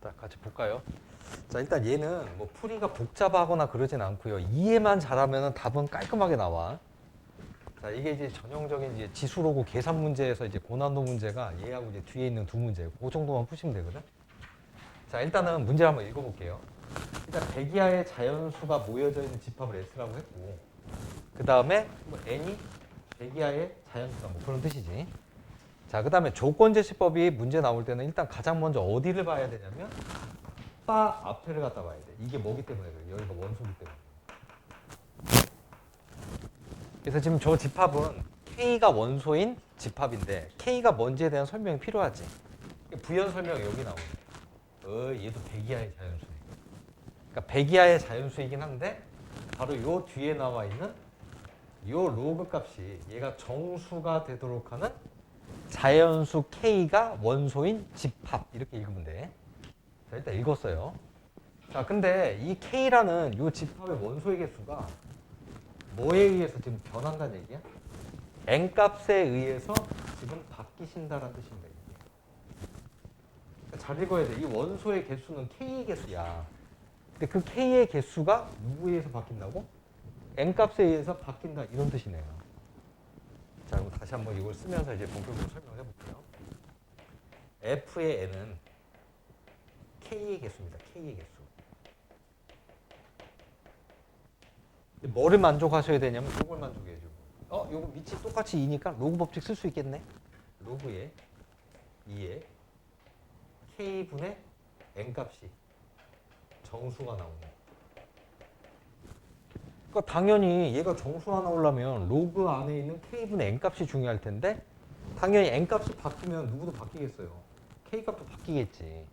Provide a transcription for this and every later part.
자, 같이 볼까요? 자, 일단 얘는 뭐 풀이가 복잡하거나 그러진 않고요. 이해만 잘하면 답은 깔끔하게 나와. 자, 이게 이제 전형적인 이제 지수로고 계산 문제에서 이제 고난도 문제가 얘하고 이제 뒤에 있는 두 문제, 그 정도만 푸시면 되거든. 자, 일단은 문제를 한번 읽어볼게요. 일단 백이하의 자연수가 모여져 있는 집합을 S라고 했고, 그 다음에 뭐 N이 백이하의 자연수다, 뭐 그런 뜻이지. 자, 그 다음에 조건제시법이 문제 나올 때는 일단 가장 먼저 어디를 봐야 되냐면 바 앞에를 갖다 봐야 돼. 이게 뭐기 때문에 그래. 여기가 원소기 때문에. 그래서 지금 저 집합은 K가 원소인 집합인데 K가 뭔지에 대한 설명이 필요하지. 부연 설명이 여기 나오네. 얘도 백이하의 자연수네. 그러니까 백이하의 자연수이긴 한데 바로 요 뒤에 나와 있는 요 로그 값이 얘가 정수가 되도록 하는 자연수 K가 원소인 집합 이렇게 읽으면 돼. 자, 일단 읽었어요. 자, 근데 이 K라는 요 집합의 원소의 개수가 뭐에 의해서 지금 변한다는 얘기야? N값에 의해서 지금 바뀌신다라는 뜻입니다. 그러니까 잘 읽어야 돼. 이 원소의 개수는 K의 개수야. 근데 그 K의 개수가 누구에 의해서 바뀐다고? N값에 의해서 바뀐다 이런 뜻이네요. 자, 그럼 다시 한번 이걸 쓰면서 이제 본격적으로 설명을 해볼게요. F의 N은 K의 개수입니다. K의 개수. 뭐를 만족하셔야 되냐면 이걸 만족해야죠. 요거 밑이 똑같이 2니까 로그 법칙 쓸 수 있겠네. 로그의 2에 K분의 N값이 정수가 나오네. 그러니까 당연히 얘가 정수가 나오려면 로그 안에 있는 K분의 N값이 중요할 텐데 당연히 N값이 바뀌면 누구도 바뀌겠어요. K값도 바뀌겠지.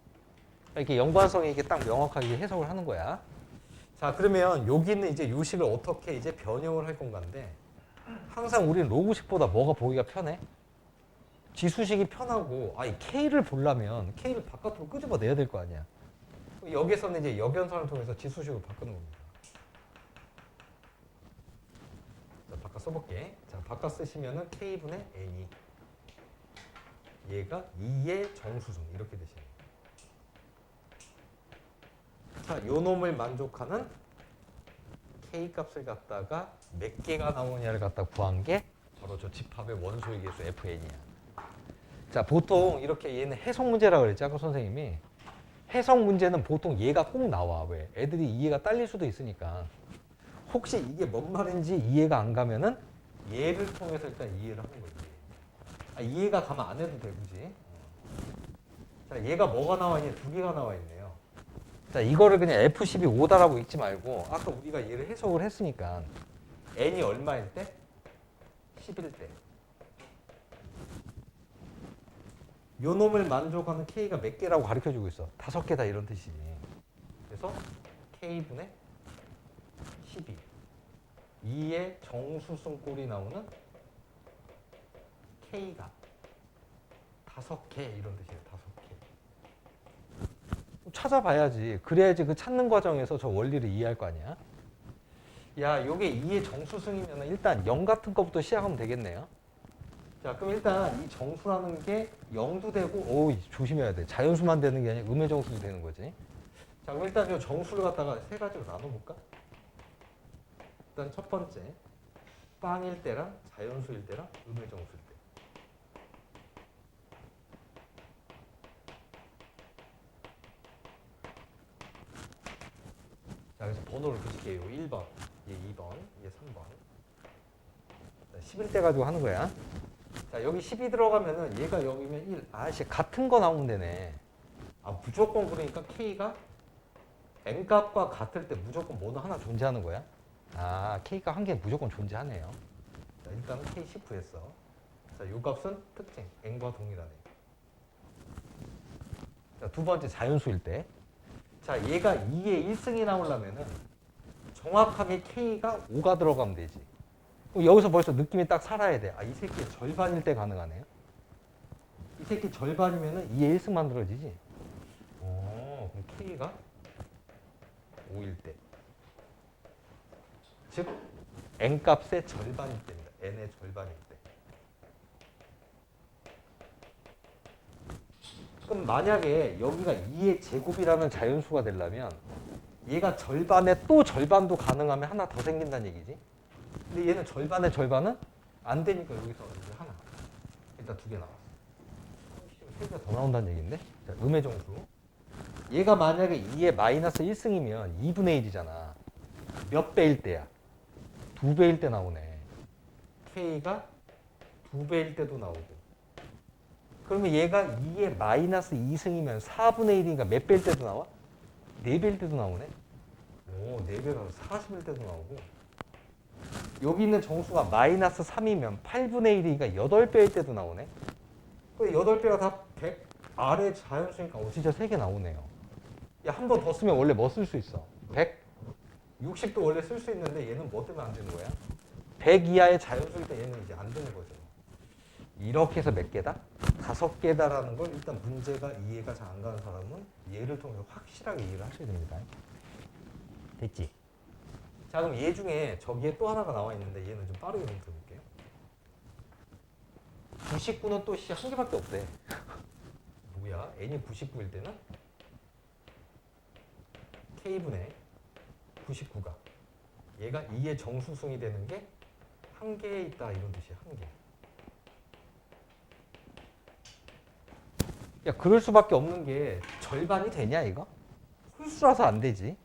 이렇게 연관성이 이게 딱 명확하게 해석을 하는 거야. 자, 그러면 여기는 이제 요식을 어떻게 이제 변형을 할 건가인데 항상 우리는 로그식보다 뭐가 보기가 편해? 지수식이 편하고 이 K를 보려면 K를 바깥으로 끄집어 내야 될 거 아니야. 여기서는 이제 역연선을 통해서 지수식으로 바꾸는 겁니다. 자, 바깥 써볼게. 자, 바깥 쓰시면은 K분의 N이 얘가 2의 정수승 이렇게 되시네요. 자, 요 놈을 만족하는 K값을 갖다가 몇 개가 나오냐를 갖다 구한 게 바로 저 집합의 원소의 개수 FN이야. 자, 보통 이렇게 얘는 해석 문제라고 그랬지 아까 선생님이. 해석 문제는 보통 얘가 꼭 나와. 왜? 애들이 이해가 딸릴 수도 있으니까. 혹시 이게 뭔 말인지 이해가 안 가면은 얘를 통해서 일단 이해를 하는 거지. 이해가 가면 안 해도 돼, 그지? 자, 얘가 뭐가 나와 있냐? 두 개가 나와 있네요. 자, 이거를 그냥 F12 5다라고 읽지 말고 아까 우리가 얘를 해석을 했으니까 n이 얼마일 때? 10일 때. 요 놈을 만족하는 k가 몇 개라고 가르쳐주고 있어. 5개다 이런 뜻이지. 그래서 k분의 12. 2의 정수승 꼴이 나오는 k가 5개 이런 뜻이에요. 5개. 찾아봐야지. 그래야지 그 찾는 과정에서 저 원리를 이해할 거 아니야. 야, 요게 2의 정수승이면 일단 0 같은 것부터 시작하면 되겠네요. 자, 그럼 일단 이 정수라는 게 0도 되고, 조심해야 돼. 자연수만 되는 게 아니라 음의 정수도 되는 거지. 자, 그럼 일단 이 정수를 갖다가 세 가지로 나눠볼까? 일단 첫 번째, 빵일 때랑 자연수일 때랑 음의 정수일 때. 자, 그래서 번호를 드릴게요. 1번, 얘 2번, 얘 3번. 11대 가지고 하는 거야. 자, 여기 10이 들어가면은 얘가 0이면 1. 같은 거 나오면 되네. 무조건 그러니까 K가 N값과 같을 때 무조건 뭐는 하나 존재하는 거야? K가 한 개 무조건 존재하네요. 자, 일단은 K10 구했어. 자, 요 값은 특징, N과 동일하네. 자, 두 번째 자연수일 때. 자, 얘가 2의 1승이 나오려면은 정확하게 K가 5가 들어가면 되지. 여기서 벌써 느낌이 딱 살아야 돼. 이 새끼 절반일 때 가능하네요. 이 새끼 절반이면은 2의 1승 만들어지지. 그럼 K가 5일 때. 즉, N값의 절반일 때입니다. N의 절반일 때. 그럼 만약에 여기가 2의 제곱이라는 자연수가 되려면 얘가 절반에 또 절반도 가능하면 하나 더 생긴다는 얘기지. 근데 얘는 절반에 절반은 안 되니까 여기서 이제 하나. 일단 2개 나왔어. 3개가 더 나온다는 얘기인데. 자, 음의 정수. 얘가 만약에 2의 마이너스 1승이면 2분의 1이잖아. 몇 배일 때야? 2배일 때 나오네. K가 2배일 때도 나오고. 그러면 얘가 2의 마이너스 2승이면 4분의 1이니까 몇 배일 때도 나와? 4배일 때도 나오네. 오, 4배가 40일 때도 나오고. 여기 있는 정수가 마이너스 3이면 8분의 1이니까 8배일 때도 나오네. 근데 8배가 다 100 아래 자연수니까 진짜 3개 나오네요. 야, 한 번 더 쓰면 원래 뭐 쓸 수 있어? 160도 원래 쓸 수 있는데 얘는 뭐 때문에 안 되는 거야? 100 이하의 자연수일 때 얘는 이제 안 되는 거죠. 이렇게 해서 몇 개다? 5개다라는 걸 일단 문제가 이해가 잘 안 가는 사람은 얘를 통해서 확실하게 이해를 하셔야 됩니다. 됐지? 자, 그럼 얘 중에 저기에 또 하나가 나와 있는데 얘는 좀 빠르게 좀 들어볼게요. 99는 또 한 개밖에 없대. 뭐야? n이 99일 때는 k분의 99가 얘가 2의 정수승이 되는 게 한 개에 있다 이런 뜻이야. 한 개. 야, 그럴 수밖에 없는 게 절반이 되냐 이거? 홀수라서 안 되지.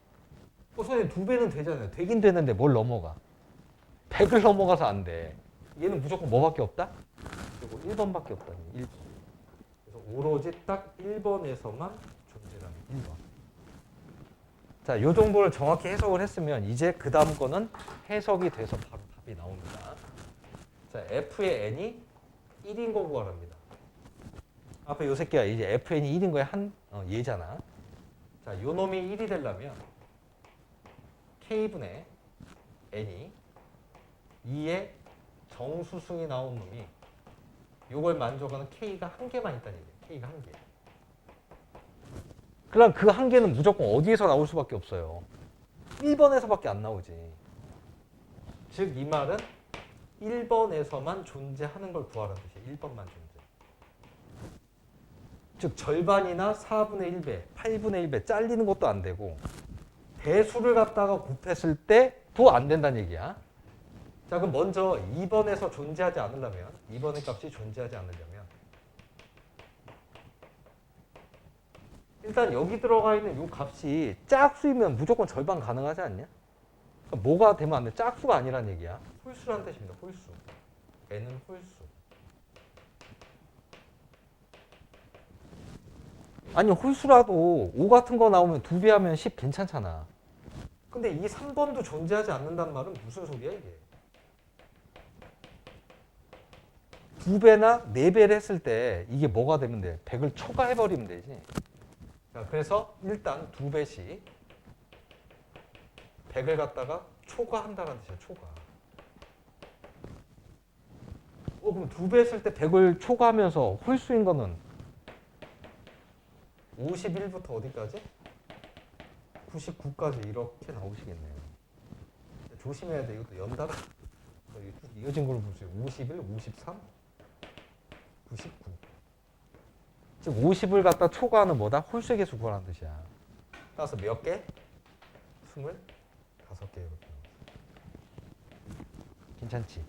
선생님 2배는 되잖아요. 되긴 되는데 뭘 넘어가? 100을 넘어가서 안 돼. 얘는 무조건 뭐밖에 없다? 그리고 1번밖에 없다니. 1번. 그래서 오로지 딱 1번에서만 존재하는 1번. 자, 요 정도를 정확히 해석을 했으면 이제 그 다음 거는 해석이 돼서 바로 답이 나옵니다. 자, f의 n이 1인 거 구하랍니다. 앞에 요 새끼가 이제 fn이 1인 거에 얘잖아. 자, 요 놈이 1이 되려면 k분의 n이 2의 정수승이 나온 놈이 요걸 만족하는 k가 한 개만 있다는 얘기예요. k가 한 개. 그럼 그 한 개는 무조건 어디에서 나올 수밖에 없어요. 1번에서밖에 안 나오지. 즉 이 말은 1번에서만 존재하는 걸 구하라는 뜻이에요. 1번만 존재. 즉 절반이나 4분의 1배, 8분의 1배 잘리는 것도 안 되고 배수를 갖다가 곱했을 때도 안 된다는 얘기야. 자, 그럼 먼저 2번에서 존재하지 않으려면 2번의 값이 존재하지 않으려면 일단 여기 들어가 있는 이 값이 짝수이면 무조건 절반 가능하지 않냐? 그러니까 뭐가 되면 안 돼? 짝수가 아니란 얘기야. 홀수란 뜻입니다. 홀수. n은 홀수. 아니 홀수라도 5 같은 거 나오면 2배 하면 10 괜찮잖아. 근데 이 3번도 존재하지 않는다는 말은 무슨 소리야 이게? 2배나 4배를 했을 때 이게 뭐가 되면 돼? 100을 초과해버리면 되지. 자, 그래서 일단 2배씩 100을 갖다가 초과한다는 뜻이야. 초과. 그럼 2배 했을 때 100을 초과하면서 홀수인 거는 51부터 어디까지? 99까지 이렇게 나오시겠네요. 조심해야 돼. 이것도 연달아 이어진 걸로 보세요. 51, 53, 99. 즉 50을 갖다 초과하는 뭐다? 홀수의 개수 구하라는 뜻이야. 따라서 몇 개? 25개 이렇게. 괜찮지?